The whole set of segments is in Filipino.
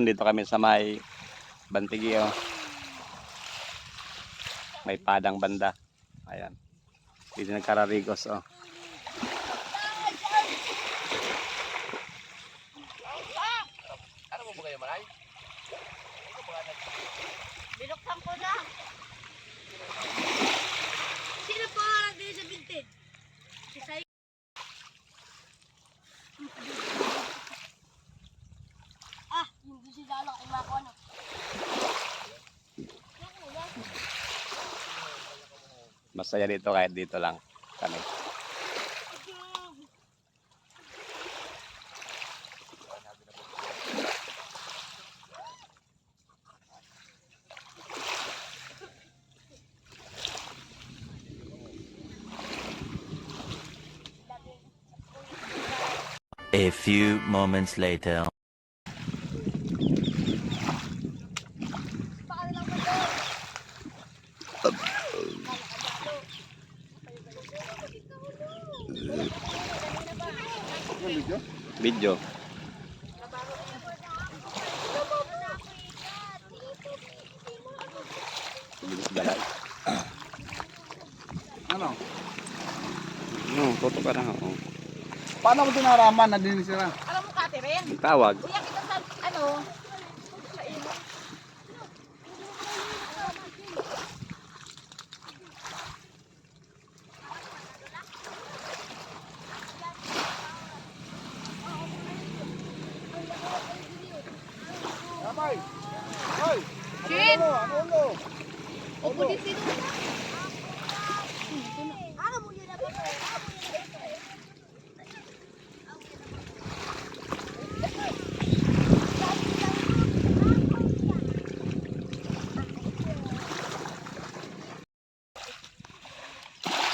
dito kami sa may Bantigi, oh. May padang banda. Ayan. Dito nagkararigos, oh. Ano mo ba kayo malay? Binuksan ko na. Sino po nandito sa bintin? Si Sai. Hindi si Lalo ay mako ano. Masaya dito kahit dito lang kami. A few moments later. Video. Ano? Toto ka na, oh. Paano ko tinaraman na din sila? Alam mo Catherine? Tawag. Kuya kita sa ano? Sa imo. Kapay! Hoy! Chin! Ano? Opo din sino? Ano mo yun na ba?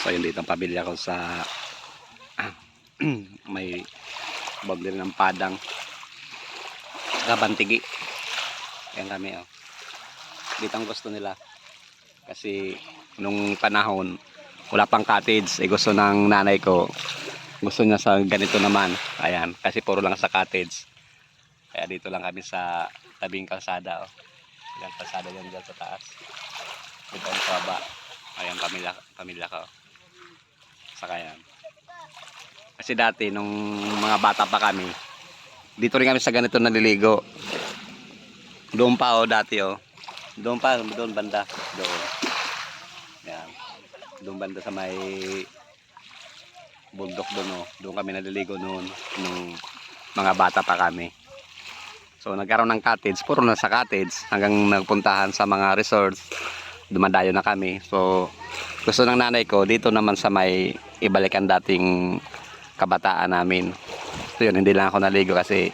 So yun dito ang pamilya ko sa may boundary ng Padang Bantigi. Ayan kami, oh. Dito ang gusto nila kasi nung panahon wala pang cottage, gusto ng nanay ko, gusto niya sa ganito naman. Ayan, kasi puro lang sa cottage, kaya dito lang kami sa tabing kalsada, oh. Ayan, kalsada yan dyan sa taas, dito ang baba. Ayan, pamilya ko. Saka yan. Kasi dati nung mga bata pa kami, dito rin kami sa ganito naliligo. Doon pa, oh, dati, oh. Doon pa, doon banda. Doon. Yan. Doon banda sa may bundok doon, oh. Doon kami naliligo noon nung mga bata pa kami. So nagkaroon ng cottage, puro na sa cottage hanggang nagpuntahan sa mga resorts. Dumadayo na kami. So gusto ng nanay ko dito naman sa may ibalikan dating kabataan namin. So yun, hindi lang ako naligo kasi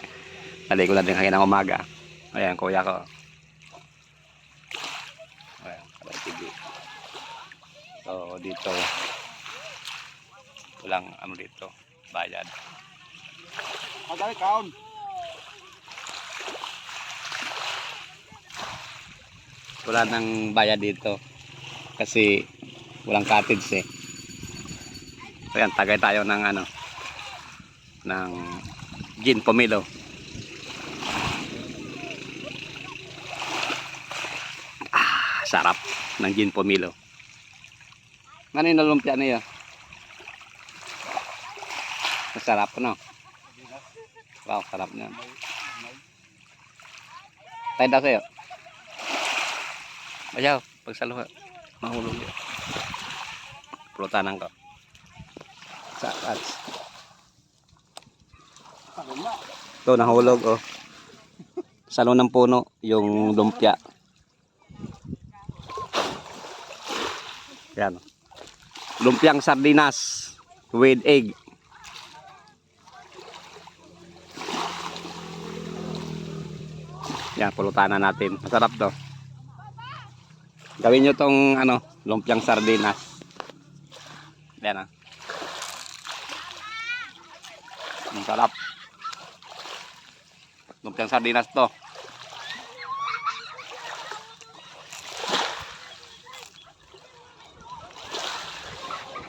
naligo na din kanina ng umaga. Ayan, kuya ko. Ayan, sige. So dito walang ano dito, bayad. Agay kaon. Wala nang bayad dito kasi walang cottage, eh. So yan, tagay tayo ng ano, ng gin pomelo. Sarap ng gin pomelo. Ano yung nalumpia niya? Masarap, no? Wow, sarap na. Tayo daw sa'yo. Ayaw, pagsaluha. Mahulog yun. Plutanan ko. Sa atas. Ito, nahulog, oh. Salo ng puno, yung lumpia. Yan. Lumpiang sardinas with egg. Yan, pulutanan natin. Masarap to. Gawin nyo tong ano, lumpiang sardinas. Yan, ah. Masarap. Lumpiang sardinas to.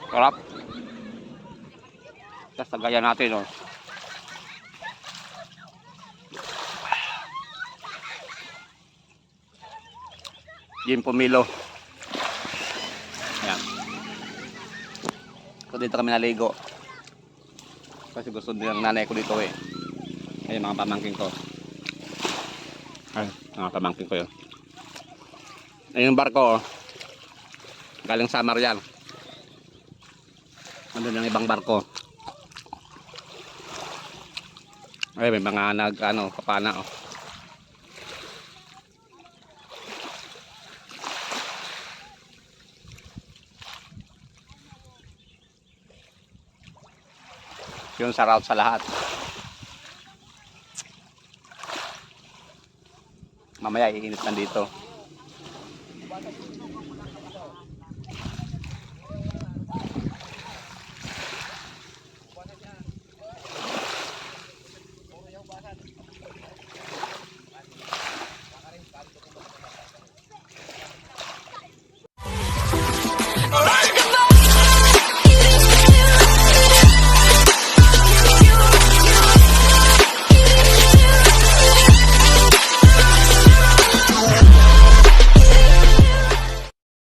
Sarap. Tapos tagayan natin, oh. Jim Pumilo. Ayan. So dito kami naligo. Kasi gusto din ng nanay ko dito eh. Ayun mga pamangkin ko. Ay, mga pamangkin ko yun. Ayun yung barko oh. Galing Samar yan. Nandun yung ibang barko. Ay, may mga kapana oh. Yun sa route sa lahat. Mamaya iinit na dito.